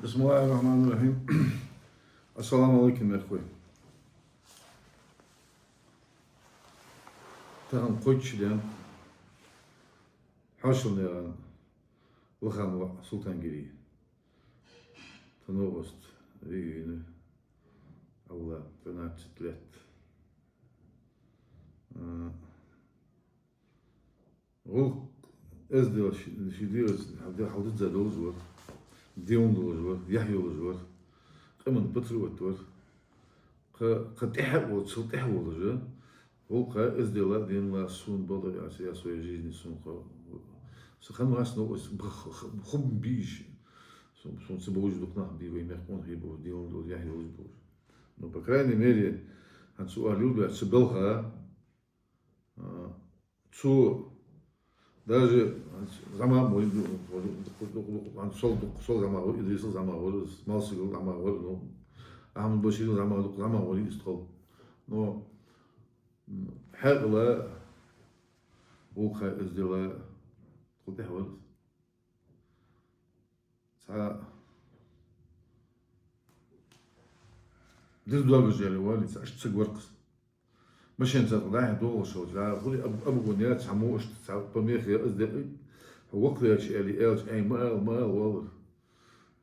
بسم الله الرحمن الرحيم. السلام عليكم يا اخوي. تاهم قوتش ديان حاشل نيران وخام سلطان جري تنوغست ريين أولا بنات تلات غلق ازدل شدير حدد زادوز ور ديون دوز ور يحيوز ور قمن بتروت ور قد إحول صوت إحول جا غلق ازدل دين لا سون بدر يا سوي جيزني سون سخن راس نو خم بيش سون سبوج دقنا بيبي مخون هيبو ديون دوز يحيوز دوز نو بكراني ميري عن سؤال يولد سبلها تسو даже зама мой عن صل زما هو إدريس زما هو مالسيل زما هو نو أحمد بشير زما هو يستقل نو حقلا وقع إزدلا قلت حول سا دير دوار بجاري والي سا أشت سجورقس مش انت رايح دور شو جا خلي ابو بنيات سموش تسع بميخ ازدق هو وقت يا شيء اللي ايش اي ما والله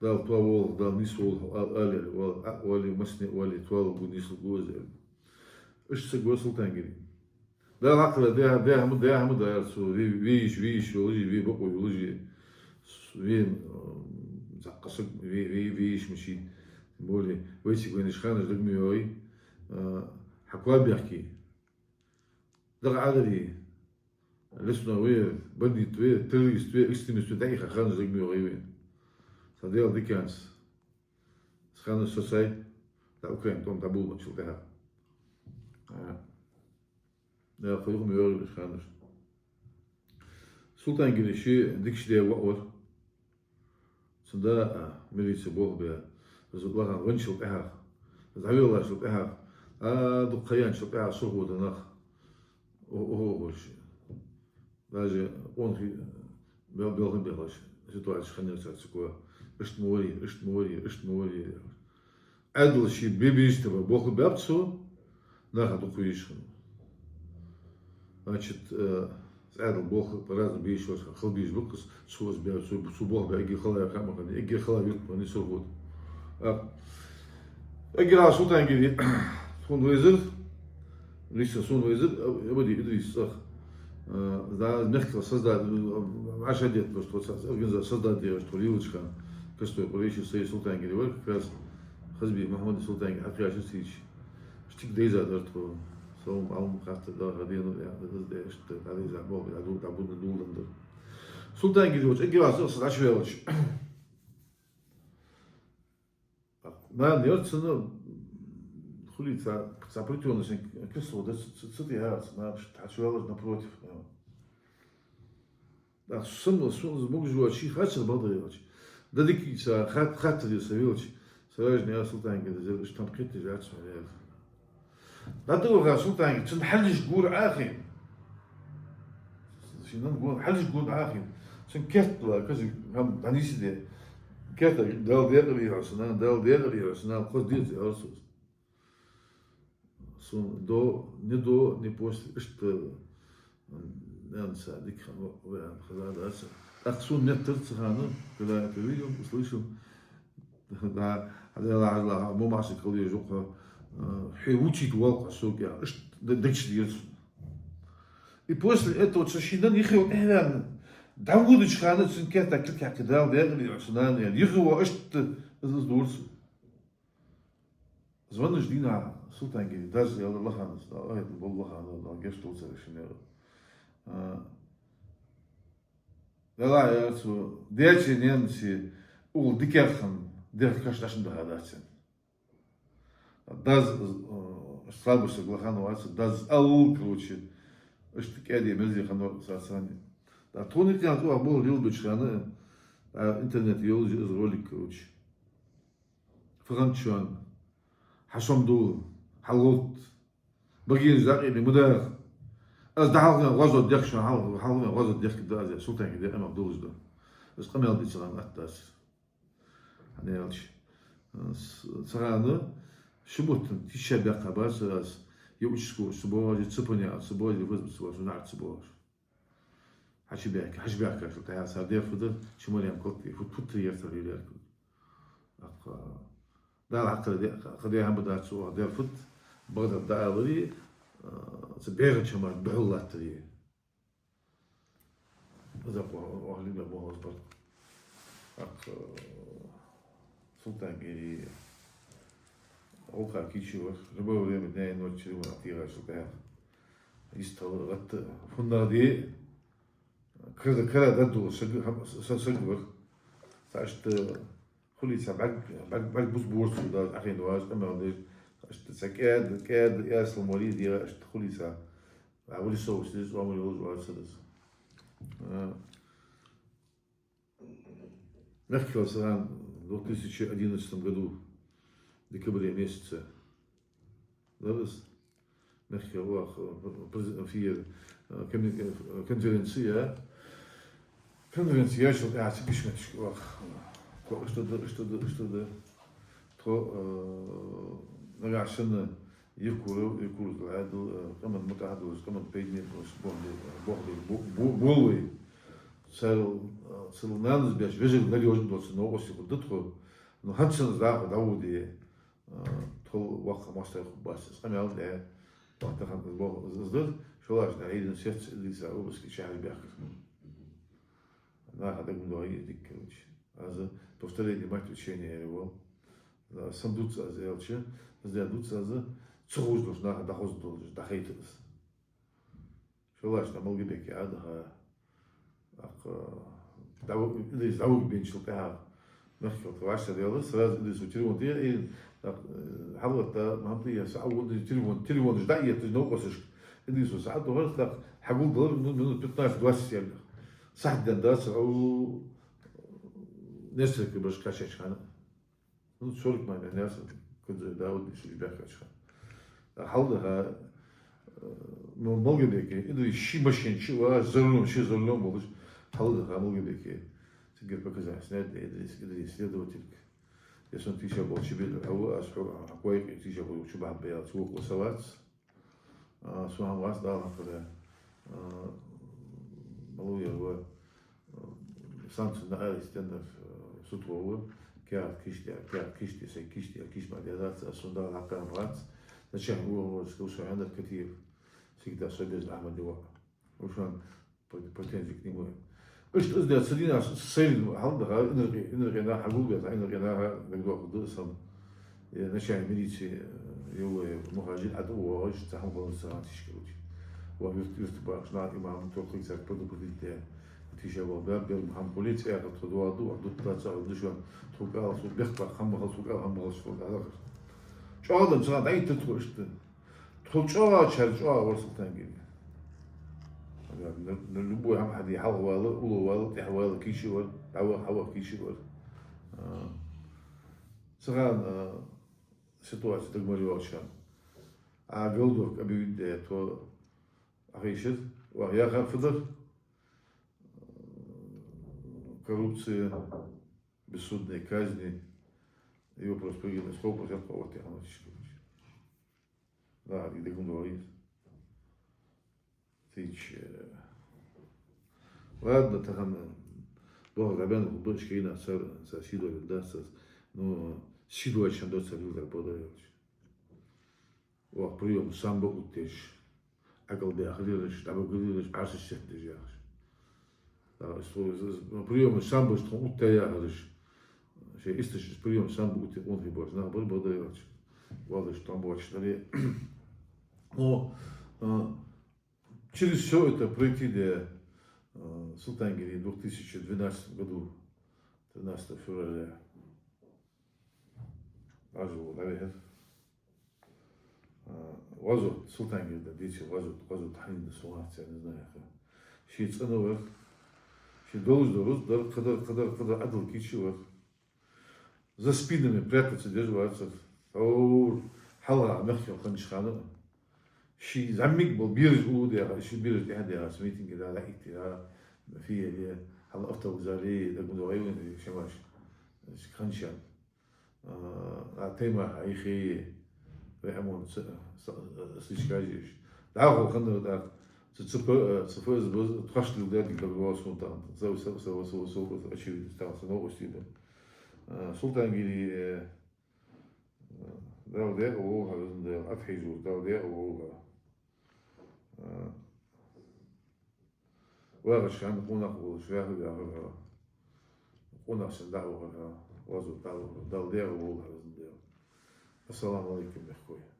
دال طول دال نيسول قال ولي مسني ولي طول بنيسول جوز ايش سجوا سلطان جري ده العقل ده هم ده سو فيش يولي في بقو يولي وين زقصك فيش مشي بقولي ويسي وين شخانش دقمي هوي حكوا بيحكي دغ عادي لسنا وين بدي توي تريس توي استمس توي خان زي ميو وين صديق دي كانس خان سوساي لا اوكرين توم تابو شو ده لا خلوهم يوري خانش سلطان جريشي ديكش دي وقور صدا ملي سبوه بها زبلغان ونشل اها زعيو الله شل اها دقيان شل اها صهو دنخ وهو даже он белым белаш ситуация خلينا تسكوا اشت موري عدل شي بيبيش تبع بوخ بابتسو ناخد خويش значит عدل بوخ برازن بيش خل بيش بقص سوز بيا سو بوخ بيجي خلا كما كان يجي خلا يطبع نسوغود اجي على صوت انجلي سون ويزر ليش سون ويزر يبدي إدريس صح да мягко создать عشان ديت что создать девушку что Лилочка костой повещи стоит Султан Геревой как раз хазби Мухаммад Султан Акраш Сич штик дейза дарту сом алм хатта да гадину я да что дейза бог я ду табу дулдандыр Султан Геревой играл с Рашвелович на нерцно хулица запретённость кисло да цити хац на Рашвелович напротив да сумма мог жوا ши хачер бадыч да дикица хатли савилч сражни я Султан Геревой что там кити жац да дурга Султан чин حلش قول اخي شنو نقول حلش قول اخي شن كت كذا هم دانيش دي كت دال ديغلي عشان خذ ديت ارسوس سون دو не после что ننسى ديك خلاص هسه اقصون نت ترتخانه كلا فيديو услышал да هذا مو ماشي قضيه جوقه حيوتشيت والقع سوق يا ايش دكش ديرس и после этого تشيدان يخيو احنا داودش خانه سنكتا كلك كدال ديغلي عشان يعني يخيو ايش دورس звонишь دينا Султан Геревой даже يا الله خانه ايت والله هذا جشت توصل شنو لا يا سو ديتشي نيمسي او ديكرخن دير كاشتاشن بهاداتين داز слабо соглаханываться даз ау короче اشتكادي مزي خنور ساساني да тонит я то был любич ханы интернет يولج из ролик короче франчон حشمدو حلوت بقي زاقي مدار از دعونا غزو ديخشن حلونا غزو ديخ ده Султан Геревой اما بدوز ده بس قمل دي سلام اتاس نيلش صغانو شبوتن تشبع قباس راس يوشكو سبوج تسبونيا سبوج يفوز سبوج ونعت سبوج حشبعك شو تاع صادير فضل شمال يوم كوتي فوت يرتر يلك دار قد هم بدات سو دير فوت بغداد داري سبيغ شمال بحول تري هذا هو أهلي بابو هذا سلطان جري أوقع كيشوا ربوا لي من هنا نوتشلوا نعطيها سلطان يستغرق فندادي كذا ددو سجبر تعشت خلي سبعك بعد بوس بورس ودا أخي نواز أما عندي تعشت سكاد ياس الموليد يا أشت خلي سا أولي صوص ليش وعمل يوز وعسلس نحكي مثلا в 2011 году, в декабре месяце, نحكي في конференция شو قاعد تبيش متش что то نقاشنا يكورو هذا كمان متعدد كمان بيجي بولوي цел наныз бяш вежел нали ожин досы но оси дутхо но ханчын за дауди тол ваха мастай бас самял да вахта хан бо зд шолаш да иден сердце лиза обыски шахи бях на хада гундой диккелч аз повторение мать учения его сандуца зелче здадуца за цогуж должна да хоз должна да хейтес шолаш на молгебеки адха إذا زوج بين شلتها نحكي وتواشى ديالها سراز إذا سو تليفون ديال إيه حضرت مهمتي سأول تليفون جداية تجنوقسش إذا سو ساعات وغلط حقول ضرب من 15 20 يعني صح دنداس أو نسرك باش كاشش خانة شورك ما الناس كنت داود شو يبيعك خانة حضرها مولجي بيكي إذا شي ماشين شي وزرلون شي زرلون بولش حضرتك مولجي بيكي تقدر بكذا سناد إدريس يدوتك يسون تيشا بول شبيل أو أسحو حقويك تيشا بول شو بعد بيات سوق وسوات سو هم واس دار كذا ملويا هو سانت نقال يستنى صوت هو كيف كيشتي سي كيش بعد ذات أسون دار حقا مرات نشان هو سكوسو عندك كثير سيكدا سبيز أحمد دواء وشان بتنزل كنيمو إيش تقصد سدينا سيل حلدها إنرجع ناها حقول بيت إنرجع ناها نقدر قدسهم نشان ميليتي يو مهاجر عدو واج تاعهم بنصران تشكلوش ويرتبط شنو إمام توقي زك بدو بديت تيجاوا باب هم بوليتي أخذ تدوا دو عدو ثلاثة عدو شو توقع صوت بيخطر خم خل توقع هم خل صوت هذا شو هذا شنو عيت تدخل تدخل شو ورسلتان جيني نلبو هم حد يحول أولو يحول كيشور حوا كيشور سغان سитуация تجمعي وشان عقلدك أبي ودي تو عيشت ويا خان فضل коррупция бессудные казни его просто не сколько взять по вот я да где говорит تيجي ладно تهم долго ребенок был шкина со сидой да но сидой чем до цели удар подает о прием сам был утеш акал бы ахлирш там говоришь аж сетдежаш да прием сам был что утаяш شيء استش прием сам был он выбор на был подает вот что там больше но через все это пройти до Султангири в 2012 году, 13 февраля, ажу, наверное, вазу Султангири, да, дети, вазу тахнин сугат, я не знаю, ши цановар, ши долж, когда адл кичивар, за спинами прятаться, держаться, хала, мягкий, ханчхана, شي زعمك بيرج ود يا شي بيرج هذا يا سميتين كده لا اكتها في هلا افطر وزاري ده كله غير شواش كانشان تيمة عيخي رحمون سيشكاجيش دعوة خلنا ده تفوز بز تخش لوداد الجواز سلطان سو أشيل تاع سنو أشيل سلطان جيلي داودي أو هذا أفحيزو داودي أو واغش عند قونا قول شراح يا قونا سنداو وازو داودي أو هذا السلام عليكم يا أخوي.